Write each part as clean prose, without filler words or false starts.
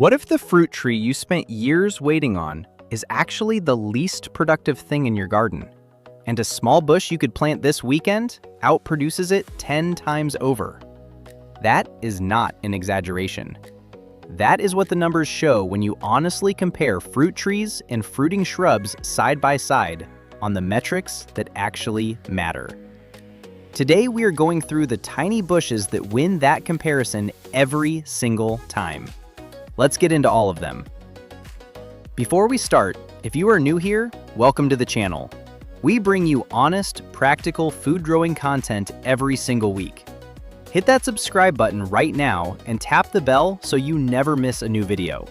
What if the fruit tree you spent years waiting on is actually the least productive thing in your garden? And a small bush you could plant this weekend outproduces it 10 times over. That is not an exaggeration. That is what the numbers show when you honestly compare fruit trees and fruiting shrubs side by side on the metrics that actually matter. Today we are going through the tiny bushes that win that comparison every single time. Let's get into all of them. Before we start, if you are new here, welcome to the channel. We bring you honest, practical food-growing content every single week. Hit that subscribe button right now and tap the bell so you never miss a new video.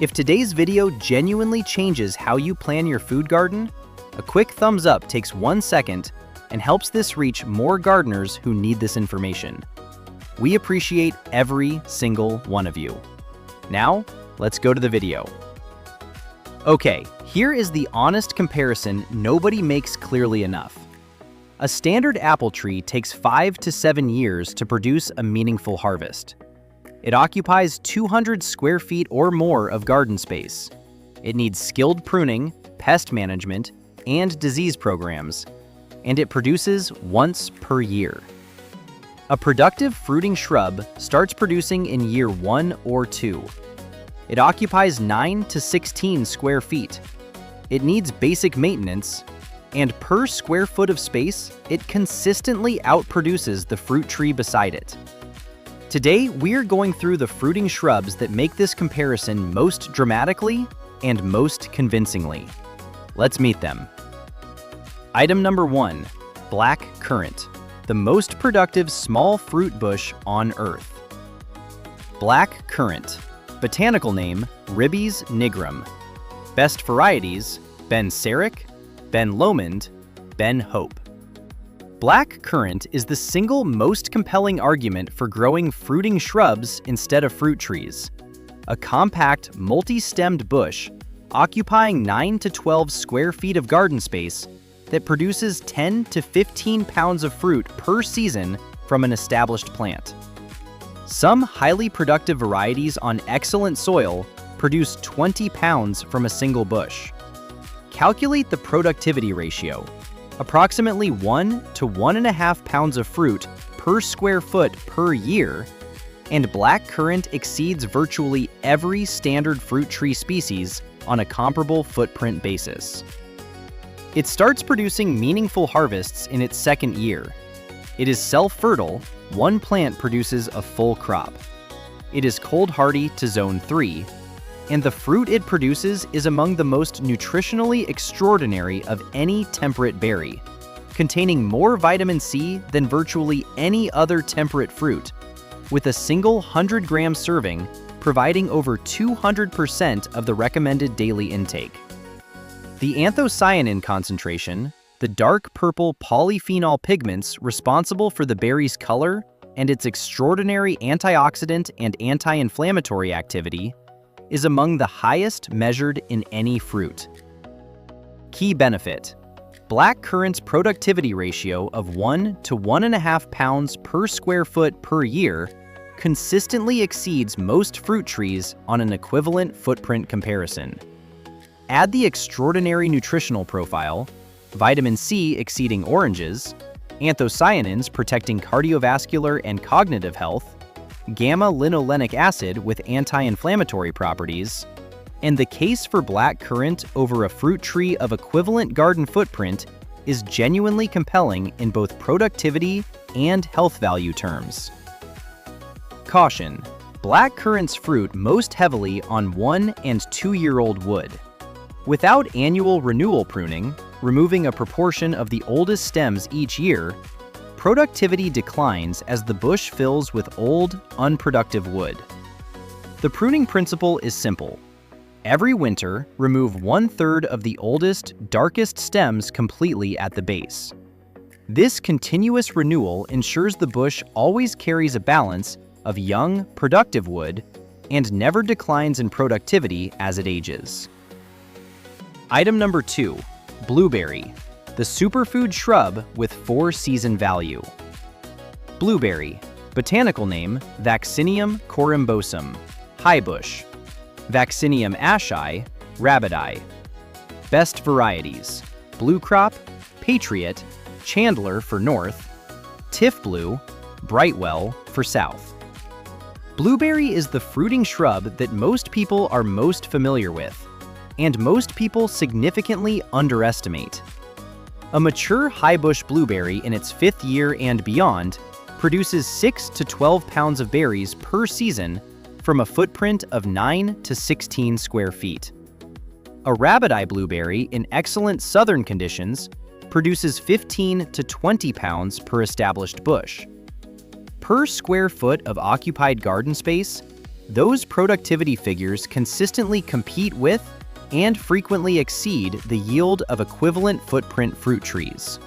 If today's video genuinely changes how you plan your food garden, a quick thumbs up takes 1 second and helps this reach more gardeners who need this information. We appreciate every single one of you. Now, let's go to the video. Okay, here is the honest comparison nobody makes clearly enough. A standard apple tree takes 5 to 7 years to produce a meaningful harvest. It occupies 200 square feet or more of garden space. It needs skilled pruning, pest management, and disease programs, and it produces once per year. A productive fruiting shrub starts producing in year 1 or 2. It occupies 9 to 16 square feet. It needs basic maintenance, and per square foot of space, it consistently outproduces the fruit tree beside it. Today, we're going through the fruiting shrubs that make this comparison most dramatically and most convincingly. Let's meet them. Item number 1, Black Currant, the most productive small fruit bush on Earth. Black Currant, botanical name Ribes nigrum. Best varieties Ben Sarek, Ben Lomond, Ben Hope. Black currant is the single most compelling argument for growing fruiting shrubs instead of fruit trees. A compact, multi-stemmed bush occupying 9 to 12 square feet of garden space that produces 10 to 15 pounds of fruit per season from an established plant. Some highly productive varieties on excellent soil produce 20 pounds from a single bush. Calculate the productivity ratio, approximately 1 to 1.5 pounds of fruit per square foot per year, and black currant exceeds virtually every standard fruit tree species on a comparable footprint basis. It starts producing meaningful harvests in its second year. It is self-fertile, one plant produces a full crop. It is cold-hardy to zone 3, and the fruit it produces is among the most nutritionally extraordinary of any temperate berry, containing more vitamin C than virtually any other temperate fruit, with a single 100-gram serving providing over 200% of the recommended daily intake. The anthocyanin concentration, the dark purple polyphenol pigments responsible for the berry's color and its extraordinary antioxidant and anti-inflammatory activity, is among the highest measured in any fruit. Key benefit: black currant's productivity ratio of 1 to 1.5 pounds per square foot per year consistently exceeds most fruit trees on an equivalent footprint comparison. Add the extraordinary nutritional profile, vitamin C exceeding oranges, anthocyanins protecting cardiovascular and cognitive health, gamma-linolenic acid with anti-inflammatory properties, and the case for black currant over a fruit tree of equivalent garden footprint is genuinely compelling in both productivity and health value terms. Caution: black currant's fruit most heavily on 1 and 2-year-old wood. Without annual renewal pruning, removing a proportion of the oldest stems each year, productivity declines as the bush fills with old, unproductive wood. The pruning principle is simple. Every winter, remove 1/3 of the oldest, darkest stems completely at the base. This continuous renewal ensures the bush always carries a balance of young, productive wood and never declines in productivity as it ages. Item number 2, Blueberry, the superfood shrub with 4-season value. Blueberry, botanical name Vaccinium corymbosum, high bush, Vaccinium ashii, Rabbiti. Best varieties: Blue Crop, Patriot, Chandler for north, Tiff Blue, Brightwell for south. Blueberry is the fruiting shrub that most people are most familiar with, and most people significantly underestimate. A mature high-bush blueberry in its 5th year and beyond produces 6 to 12 pounds of berries per season from a footprint of 9 to 16 square feet. A Rabbiti blueberry in excellent southern conditions produces 15 to 20 pounds per established bush. Per square foot of occupied garden space, those productivity figures consistently compete with and frequently exceed the yield of equivalent footprint fruit trees.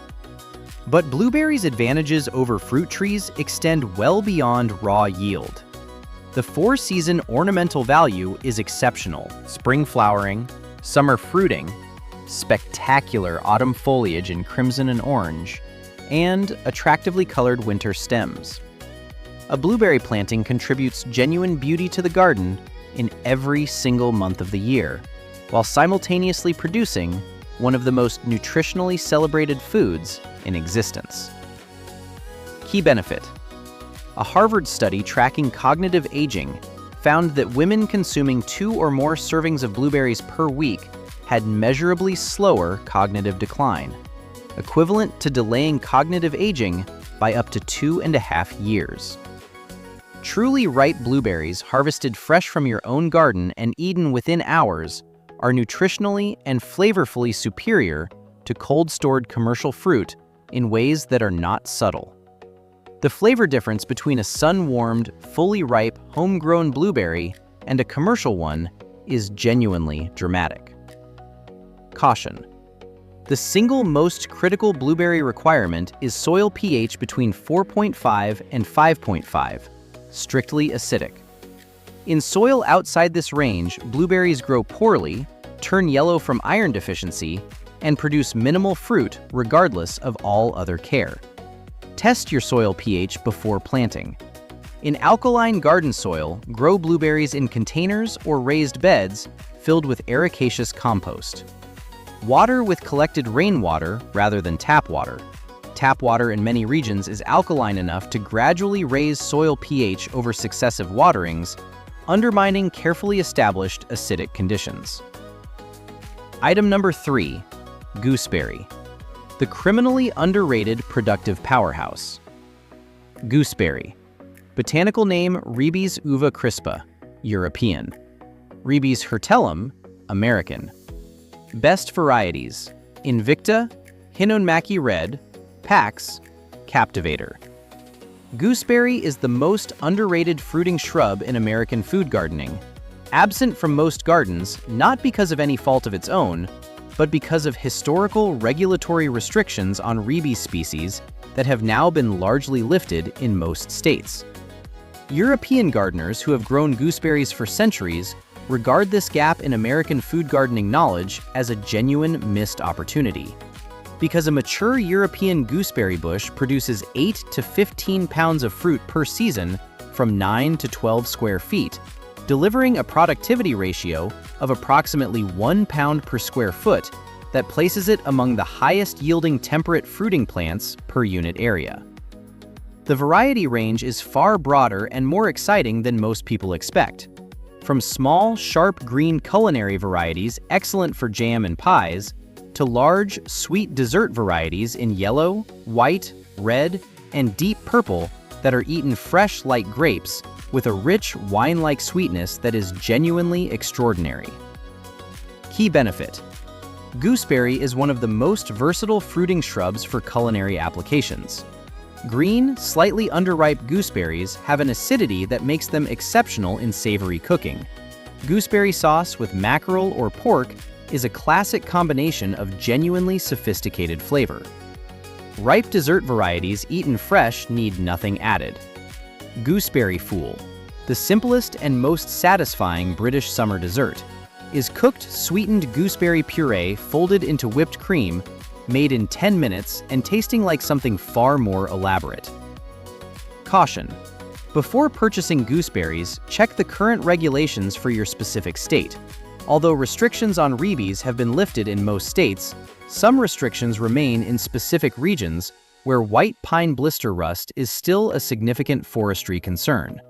But blueberries' advantages over fruit trees extend well beyond raw yield. The 4-season ornamental value is exceptional: spring flowering, summer fruiting, spectacular autumn foliage in crimson and orange, and attractively colored winter stems. A blueberry planting contributes genuine beauty to the garden in every single month of the year, while simultaneously producing one of the most nutritionally celebrated foods in existence. Key benefit: a Harvard study tracking cognitive aging found that women consuming 2 or more servings of blueberries per week had measurably slower cognitive decline, equivalent to delaying cognitive aging by up to 2.5 years. Truly ripe blueberries harvested fresh from your own garden and eaten within hours are nutritionally and flavorfully superior to cold-stored commercial fruit in ways that are not subtle. The flavor difference between a sun-warmed, fully ripe, homegrown blueberry and a commercial one is genuinely dramatic. Caution: the single most critical blueberry requirement is soil pH between 4.5 and 5.5, strictly acidic. In soil outside this range, blueberries grow poorly, turn yellow from iron deficiency, and produce minimal fruit regardless of all other care. Test your soil pH before planting. In alkaline garden soil, grow blueberries in containers or raised beds filled with ericaceous compost. Water with collected rainwater rather than tap water. Tap water in many regions is alkaline enough to gradually raise soil pH over successive waterings, undermining carefully established acidic conditions. Item number 3, gooseberry. The criminally underrated productive powerhouse. Gooseberry. Botanical name Ribes uva crispa, European. Ribes hirtellum, American. Best varieties: Invicta, Hinonmaki Red, Pax, Captivator. Gooseberry is the most underrated fruiting shrub in American food gardening, absent from most gardens not because of any fault of its own, but because of historical regulatory restrictions on Ribes species that have now been largely lifted in most states. European gardeners who have grown gooseberries for centuries regard this gap in American food gardening knowledge as a genuine missed opportunity. Because a mature European gooseberry bush produces 8 to 15 pounds of fruit per season from 9 to 12 square feet, delivering a productivity ratio of approximately 1 pound per square foot that places it among the highest yielding temperate fruiting plants per unit area. The variety range is far broader and more exciting than most people expect. From small, sharp green culinary varieties excellent for jam and pies, to large, sweet dessert varieties in yellow, white, red, and deep purple that are eaten fresh like grapes, with a rich wine-like sweetness that is genuinely extraordinary. Key benefit: gooseberry is one of the most versatile fruiting shrubs for culinary applications. Green, slightly underripe gooseberries have an acidity that makes them exceptional in savory cooking. Gooseberry sauce with mackerel or pork is a classic combination of genuinely sophisticated flavor. Ripe dessert varieties eaten fresh need nothing added. Gooseberry Fool, the simplest and most satisfying British summer dessert, is cooked sweetened gooseberry puree folded into whipped cream, made in 10 minutes and tasting like something far more elaborate. Caution: Before purchasing gooseberries, check the current regulations for your specific state. Although restrictions on rebies have been lifted in most states, some restrictions remain in specific regions where white pine blister rust is still a significant forestry concern.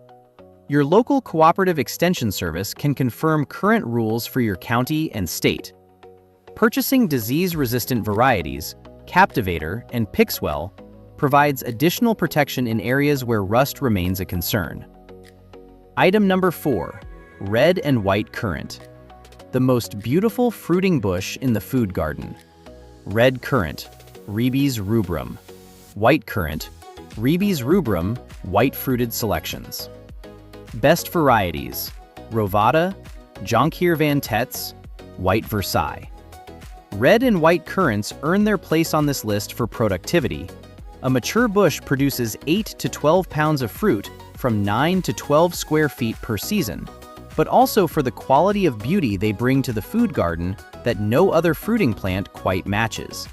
Your local cooperative extension service can confirm current rules for your county and state. Purchasing disease-resistant varieties, Captivator and Pixwell, provides additional protection in areas where rust remains a concern. Item number 4, red and white currant. The most beautiful fruiting bush in the food garden. Red currant, Ribes rubrum. White currant, Ribes rubrum, white-fruited selections. Best varieties: Rovata, Jonquière Van Tetz, White Versailles. Red and white currants earn their place on this list for productivity. A mature bush produces 8 to 12 pounds of fruit from 9 to 12 square feet per season, but also for the quality of beauty they bring to the food garden that no other fruiting plant quite matches.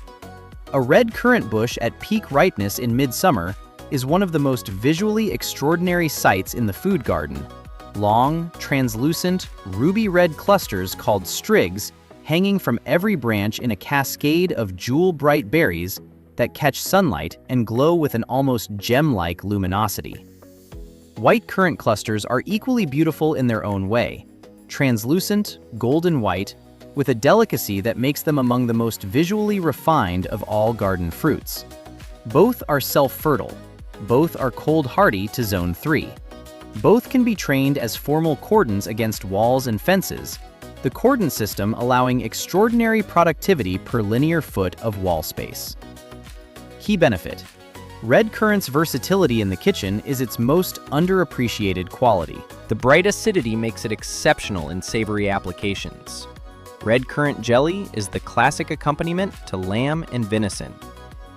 A red currant bush at peak ripeness in midsummer is one of the most visually extraordinary sights in the food garden. Long, translucent, ruby-red clusters called strigs hanging from every branch in a cascade of jewel-bright berries that catch sunlight and glow with an almost gem-like luminosity. White currant clusters are equally beautiful in their own way, translucent, golden white, with a delicacy that makes them among the most visually refined of all garden fruits. Both are self-fertile. Both are cold-hardy to Zone 3. Both can be trained as formal cordons against walls and fences, the cordon system allowing extraordinary productivity per linear foot of wall space. Key benefit: red currant's versatility in the kitchen is its most underappreciated quality. The bright acidity makes it exceptional in savory applications. Red currant jelly is the classic accompaniment to lamb and venison.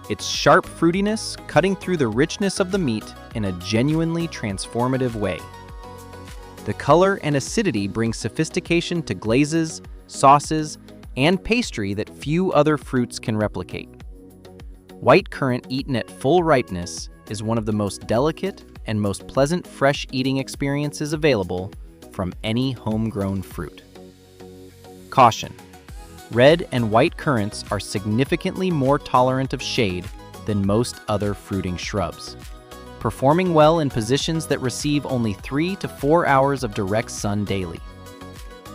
Its sharp fruitiness cutting through the richness of the meat in a genuinely transformative way. The color and acidity bring sophistication to glazes, sauces, and pastry that few other fruits can replicate. White currant eaten at full ripeness is one of the most delicate and most pleasant fresh eating experiences available from any homegrown fruit. Caution: red and white currants are significantly more tolerant of shade than most other fruiting shrubs, performing well in positions that receive only 3 to 4 hours of direct sun daily.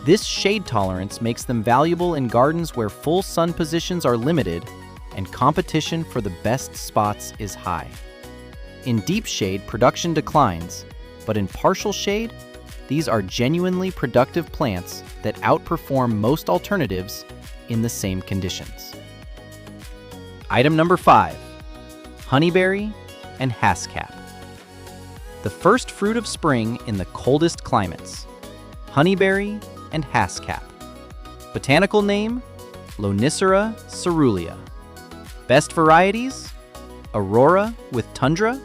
This shade tolerance makes them valuable in gardens where full sun positions are limited and competition for the best spots is high. In deep shade, production declines, but in partial shade, these are genuinely productive plants that outperform most alternatives in the same conditions. Item number 5, honeyberry and haskap. The first fruit of spring in the coldest climates. Honeyberry and haskap. Botanical name: Lonicera caerulea. Best varieties: Aurora with tundra,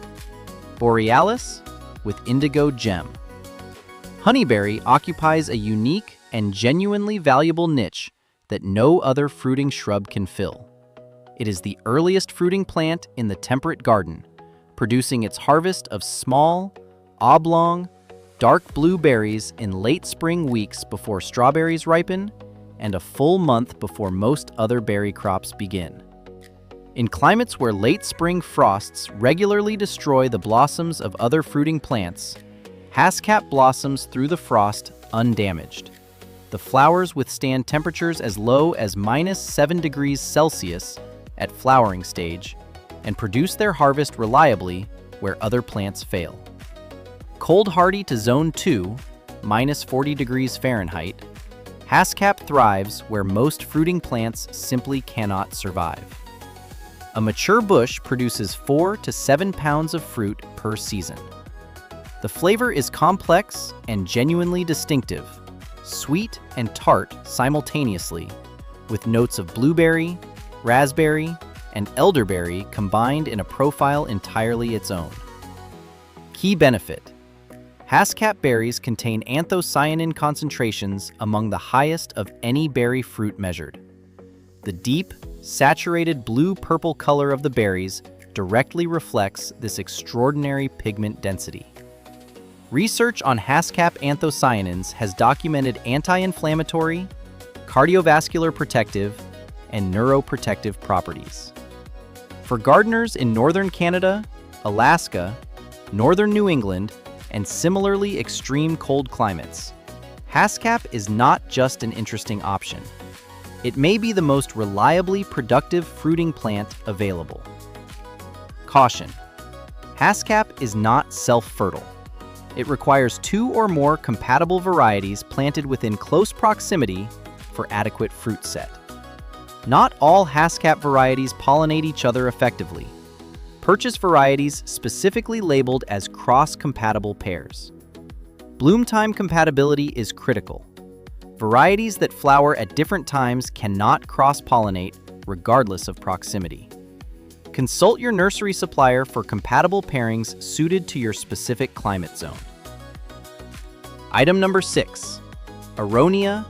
Borealis with indigo gem. Honeyberry occupies a unique and genuinely valuable niche that no other fruiting shrub can fill. It is the earliest fruiting plant in the temperate garden, producing its harvest of small, oblong, dark blue berries in late spring weeks before strawberries ripen and a full month before most other berry crops begin. In climates where late spring frosts regularly destroy the blossoms of other fruiting plants, haskap blossoms through the frost undamaged. The flowers withstand temperatures as low as -7 degrees Celsius at flowering stage and produce their harvest reliably where other plants fail. Cold hardy to Zone 2, -40 degrees Fahrenheit, haskap thrives where most fruiting plants simply cannot survive. A mature bush produces 4 to 7 pounds of fruit per season. The flavor is complex and genuinely distinctive, sweet and tart simultaneously, with notes of blueberry, raspberry, and elderberry combined in a profile entirely its own. Key benefit: haskap berries contain anthocyanin concentrations among the highest of any berry fruit measured. The deep, saturated blue-purple color of the berries directly reflects this extraordinary pigment density. Research on Haskap anthocyanins has documented anti-inflammatory, cardiovascular protective, and neuroprotective properties. For gardeners in northern Canada, Alaska, northern New England, and similarly extreme cold climates, Haskap is not just an interesting option. It may be the most reliably productive fruiting plant available. Caution: Haskap is not self-fertile. It requires 2 or more compatible varieties planted within close proximity for adequate fruit set. Not all Haskap varieties pollinate each other effectively. Purchase varieties specifically labeled as cross-compatible pairs. Bloom time compatibility is critical. Varieties that flower at different times cannot cross-pollinate regardless of proximity. Consult your nursery supplier for compatible pairings suited to your specific climate zone. Item number 6, Aronia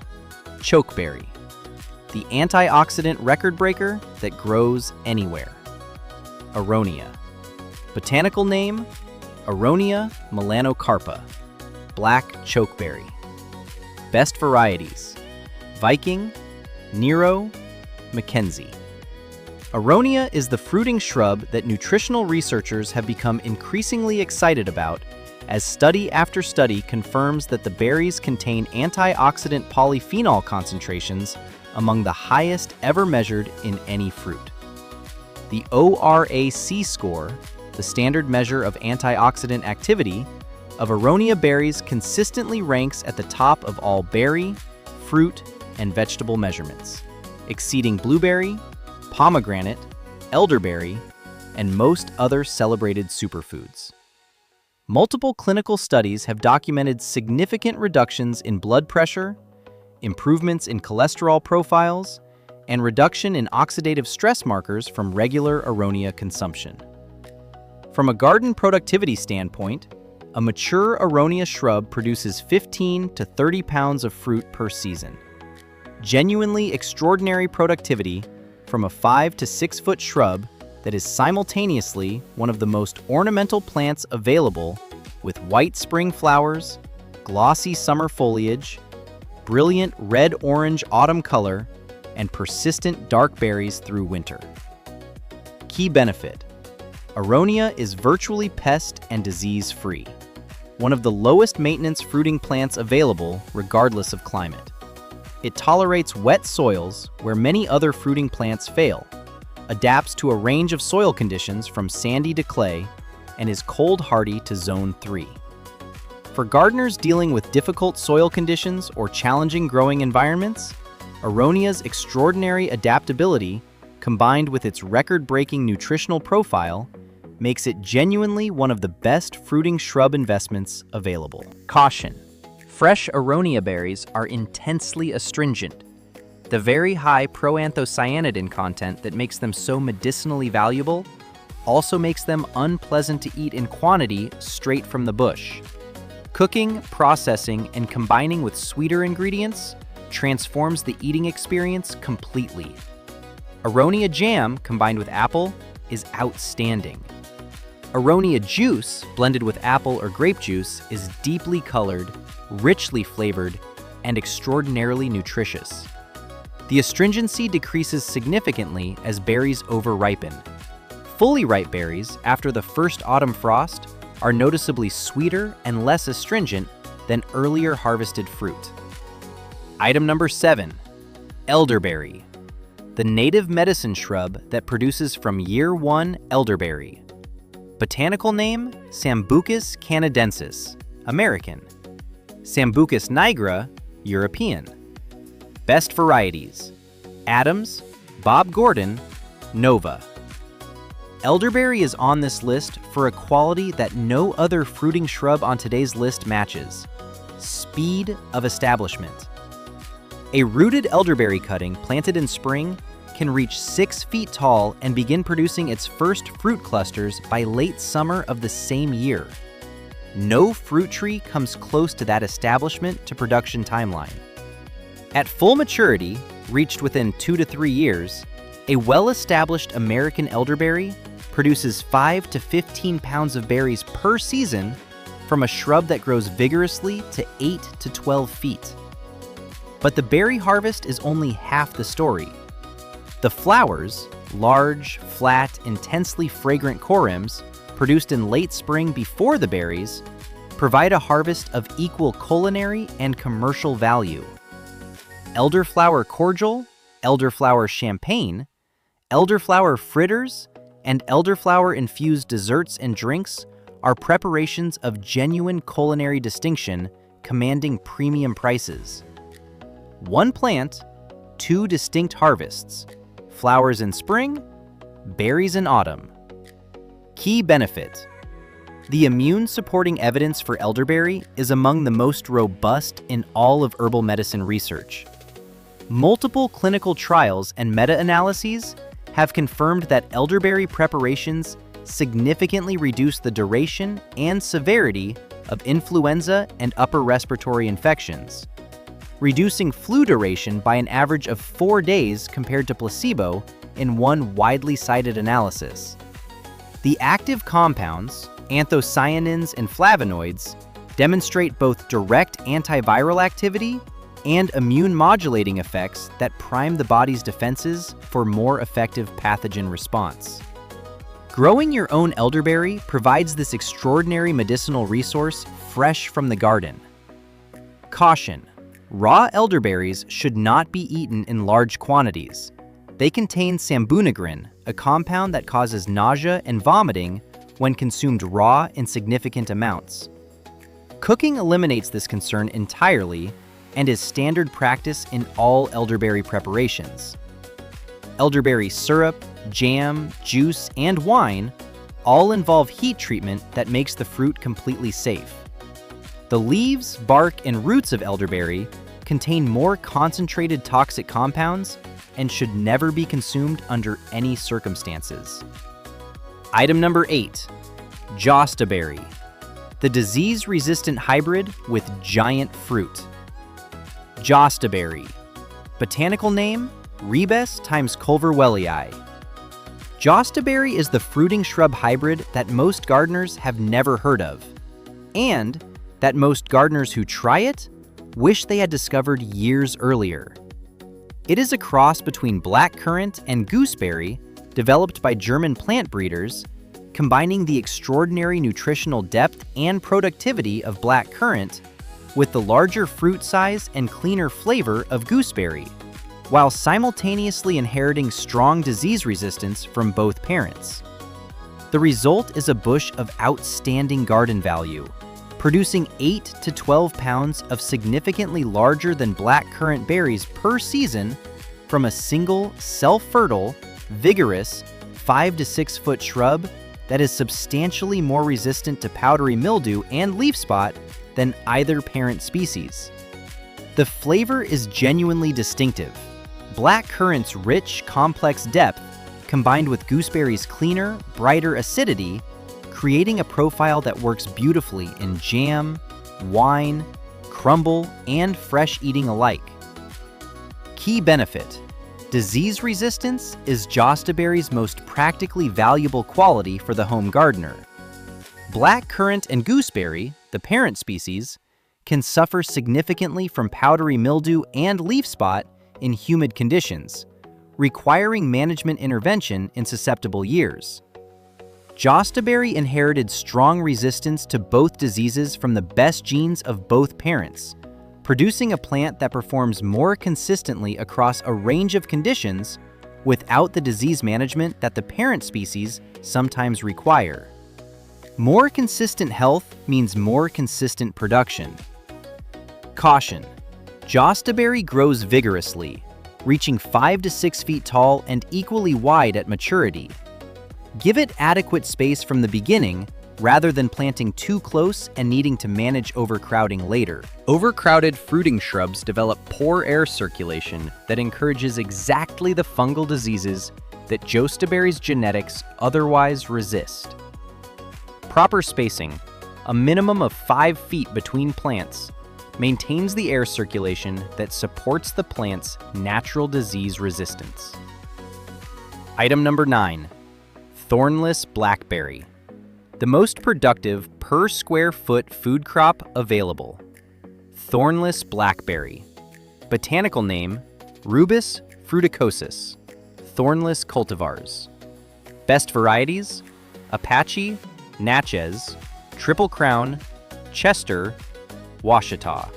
chokeberry, the antioxidant record breaker that grows anywhere. Aronia. Botanical name: Aronia melanocarpa, black chokeberry. Best varieties: Viking, Nero, Mackenzie. Aronia is the fruiting shrub that nutritional researchers have become increasingly excited about, as study after study confirms that the berries contain antioxidant polyphenol concentrations among the highest ever measured in any fruit. The ORAC score, the standard measure of antioxidant activity, of Aronia berries consistently ranks at the top of all berry, fruit, and vegetable measurements, exceeding blueberry, pomegranate, elderberry, and most other celebrated superfoods. Multiple clinical studies have documented significant reductions in blood pressure, improvements in cholesterol profiles, and reduction in oxidative stress markers from regular Aronia consumption. From a garden productivity standpoint, a mature Aronia shrub produces 15 to 30 pounds of fruit per season. Genuinely extraordinary productivity from a 5 to 6 foot shrub that is simultaneously one of the most ornamental plants available, with white spring flowers, glossy summer foliage, brilliant red-orange autumn color, and persistent dark berries through winter. Key benefit: Aronia is virtually pest and disease-free, one of the lowest maintenance fruiting plants available regardless of climate. It tolerates wet soils where many other fruiting plants fail, adapts to a range of soil conditions from sandy to clay, and is cold hardy to zone 3. For gardeners dealing with difficult soil conditions or challenging growing environments, Aronia's extraordinary adaptability, combined with its record-breaking nutritional profile, makes it genuinely one of the best fruiting shrub investments available. Caution: fresh Aronia berries are intensely astringent. The very high proanthocyanidin content that makes them so medicinally valuable also makes them unpleasant to eat in quantity straight from the bush. Cooking, processing, and combining with sweeter ingredients transforms the eating experience completely. Aronia jam combined with apple is outstanding. Aronia juice blended with apple or grape juice is deeply colored, richly flavored, and extraordinarily nutritious. The astringency decreases significantly as berries over-ripen. Fully ripe berries, after the first autumn frost, are noticeably sweeter and less astringent than earlier harvested fruit. Item number 7, elderberry, the native medicine shrub that produces from year 1 elderberry. Botanical name: Sambucus canadensis, American. Sambucus nigra, European. Best varieties: Adams, Bob Gordon, Nova. Elderberry is on this list for a quality that no other fruiting shrub on today's list matches: speed of establishment. A rooted elderberry cutting planted in spring can reach 6 feet tall and begin producing its first fruit clusters by late summer of the same year. No fruit tree comes close to that establishment to production timeline. At full maturity, reached within 2 to 3 years, a well-established American elderberry produces 5 to 15 pounds of berries per season from a shrub that grows vigorously to 8 to 12 feet. But the berry harvest is only half the story. The flowers, large, flat, intensely fragrant corymbs, produced in late spring before the berries, provide a harvest of equal culinary and commercial value. Elderflower cordial, elderflower champagne, elderflower fritters, and elderflower-infused desserts and drinks are preparations of genuine culinary distinction commanding premium prices. One plant, two distinct harvests, flowers in spring, berries in autumn. Key benefit: the immune-supporting evidence for elderberry is among the most robust in all of herbal medicine research. Multiple clinical trials and meta-analyses have confirmed that elderberry preparations significantly reduce the duration and severity of influenza and upper respiratory infections, reducing flu duration by an average of 4 days compared to placebo in one widely cited analysis. The active compounds, anthocyanins and flavonoids, demonstrate both direct antiviral activity and immune-modulating effects that prime the body's defenses for more effective pathogen response. Growing your own elderberry provides this extraordinary medicinal resource fresh from the garden. Caution: raw elderberries should not be eaten in large quantities. They contain sambunagrin, a compound that causes nausea and vomiting when consumed raw in significant amounts. Cooking eliminates this concern entirely and is standard practice in all elderberry preparations. Elderberry syrup, jam, juice, and wine all involve heat treatment that makes the fruit completely safe. The leaves, bark, and roots of elderberry contain more concentrated toxic compounds and should never be consumed under any circumstances. Item number 8, Jostaberry, the disease-resistant hybrid with giant fruit. Jostaberry, botanical name, Ribes times culverwellii. Jostaberry is the fruiting shrub hybrid that most gardeners have never heard of, and that most gardeners who try it wish they had discovered years earlier. It is a cross between black currant and gooseberry developed by German plant breeders, combining the extraordinary nutritional depth and productivity of black currant with the larger fruit size and cleaner flavor of gooseberry, while simultaneously inheriting strong disease resistance from both parents. The result is a bush of outstanding garden value, producing 8 to 12 pounds of significantly larger than black currant berries per season from a single self-fertile, vigorous 5 to 6 foot shrub that is substantially more resistant to powdery mildew and leaf spot than either parent species. The flavor is genuinely distinctive. Black currant's rich, complex depth combined with gooseberry's cleaner, brighter acidity, creating a profile that works beautifully in jam, wine, crumble, and fresh eating alike. Key benefit: disease resistance is Jostaberry's most practically valuable quality for the home gardener. Black currant and gooseberry, the parent species, can suffer significantly from powdery mildew and leaf spot in humid conditions, requiring management intervention in susceptible years. Jostaberry inherited strong resistance to both diseases from the best genes of both parents, producing a plant that performs more consistently across a range of conditions without the disease management that the parent species sometimes require. More consistent health means more consistent production. Caution: Jostaberry grows vigorously, reaching 5 to 6 feet tall and equally wide at maturity. Give it adequate space from the beginning rather than planting too close and needing to manage overcrowding later. Overcrowded fruiting shrubs develop poor air circulation that encourages exactly the fungal diseases that Jostaberry's genetics otherwise resist. Proper spacing, a minimum of 5 feet between plants, maintains the air circulation that supports the plant's natural disease resistance. Item number 9, Thornless Blackberry, The most productive per square foot food crop available. Thornless blackberry. Botanical name, Rubus fruticosus. Thornless cultivars. Best varieties, Apache, Natchez, Triple Crown, Chester, Washita.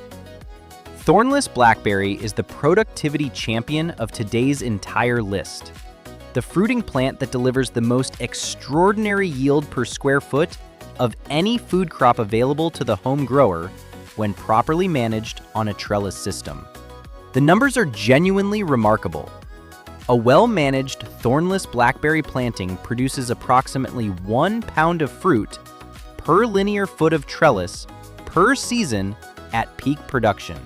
Thornless blackberry is the productivity champion of today's entire list. The fruiting plant that delivers the most extraordinary yield per square foot of any food crop available to the home grower when properly managed on a trellis system. The numbers are genuinely remarkable. A well-managed thornless blackberry planting produces approximately 1 pound of fruit per linear foot of trellis per season at peak production.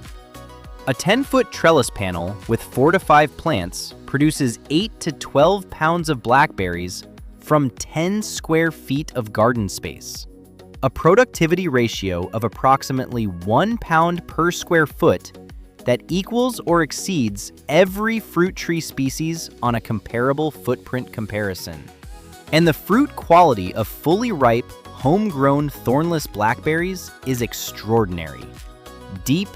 A 10-foot trellis panel with 4 to 5 plants produces 8 to 12 pounds of blackberries from 10 square feet of garden space. A productivity ratio of approximately 1 pound per square foot that equals or exceeds every fruit tree species on a comparable footprint comparison. And the fruit quality of fully ripe, homegrown thornless blackberries is extraordinary. Deep,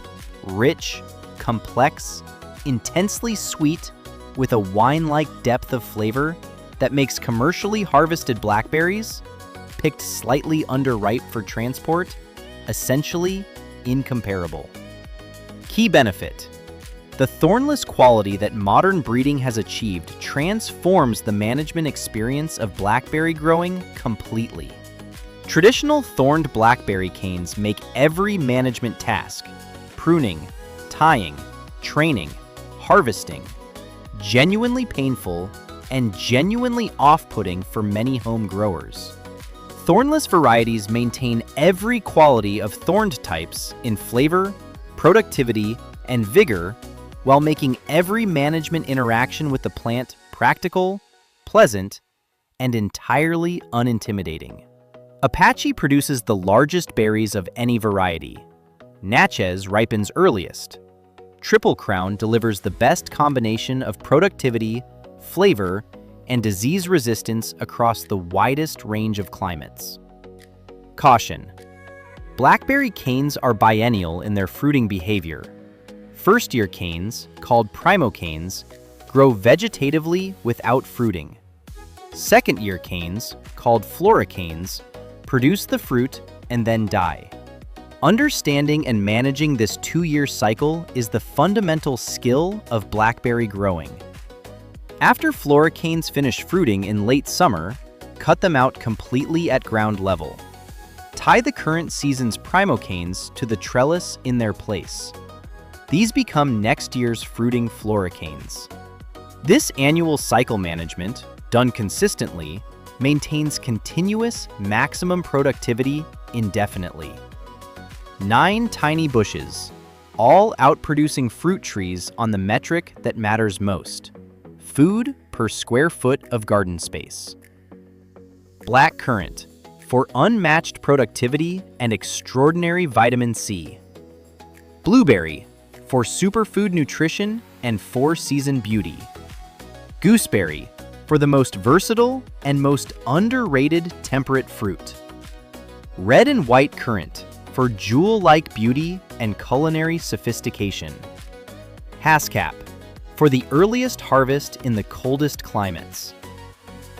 rich, complex, intensely sweet, with a wine-like depth of flavor that makes commercially harvested blackberries, picked slightly underripe for transport, essentially incomparable. Key benefit: the thornless quality that modern breeding has achieved transforms the management experience of blackberry growing completely. Traditional thorned blackberry canes make every management task, pruning, tying, training, harvesting, genuinely painful and genuinely off-putting for many home growers. Thornless varieties maintain every quality of thorned types in flavor, productivity, and vigor, while making every management interaction with the plant practical, pleasant, and entirely unintimidating. Apache produces the largest berries of any variety. Natchez ripens earliest. Triple Crown delivers the best combination of productivity, flavor, and disease resistance across the widest range of climates. Caution: blackberry canes are biennial in their fruiting behavior. First-year canes, called primocanes, grow vegetatively without fruiting. Second-year canes, called floricanes, produce the fruit and then die. Understanding and managing this 2-year cycle is the fundamental skill of blackberry growing. After floricanes finish fruiting in late summer, cut them out completely at ground level. Tie the current season's primocanes to the trellis in their place. These become next year's fruiting floricanes. This annual cycle management, done consistently, maintains continuous maximum productivity indefinitely. 9 tiny bushes, all outproducing fruit trees on the metric that matters most: food per square foot of garden space. Black currant, for unmatched productivity and extraordinary vitamin C. Blueberry, for superfood nutrition and 4-season beauty. Gooseberry, for the most versatile and most underrated temperate fruit. Red and white currant, for jewel-like beauty and culinary sophistication. Haskap, for the earliest harvest in the coldest climates.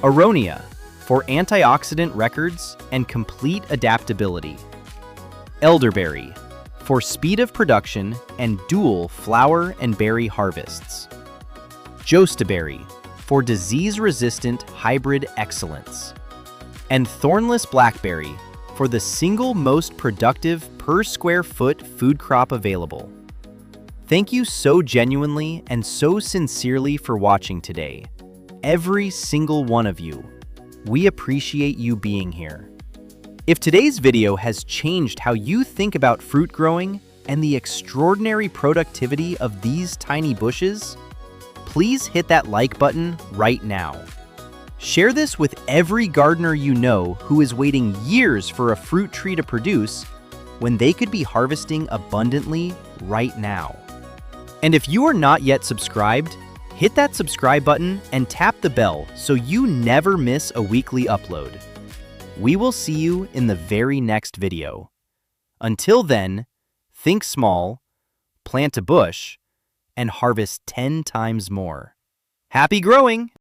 Aronia, for antioxidant records and complete adaptability. Elderberry, for speed of production and dual flower and berry harvests. Jostaberry, for disease-resistant hybrid excellence. And thornless blackberry, for the single most productive per square foot food crop available. Thank you so genuinely and so sincerely for watching today. Every single one of you. We appreciate you being here. If today's video has changed how you think about fruit growing and the extraordinary productivity of these tiny bushes, please hit that like button right now. Share this with every gardener you know who is waiting years for a fruit tree to produce when they could be harvesting abundantly right now. And if you are not yet subscribed, hit that subscribe button and tap the bell so you never miss a weekly upload. We will see you in the very next video. Until then, think small, plant a bush, and harvest 10 times more. Happy growing!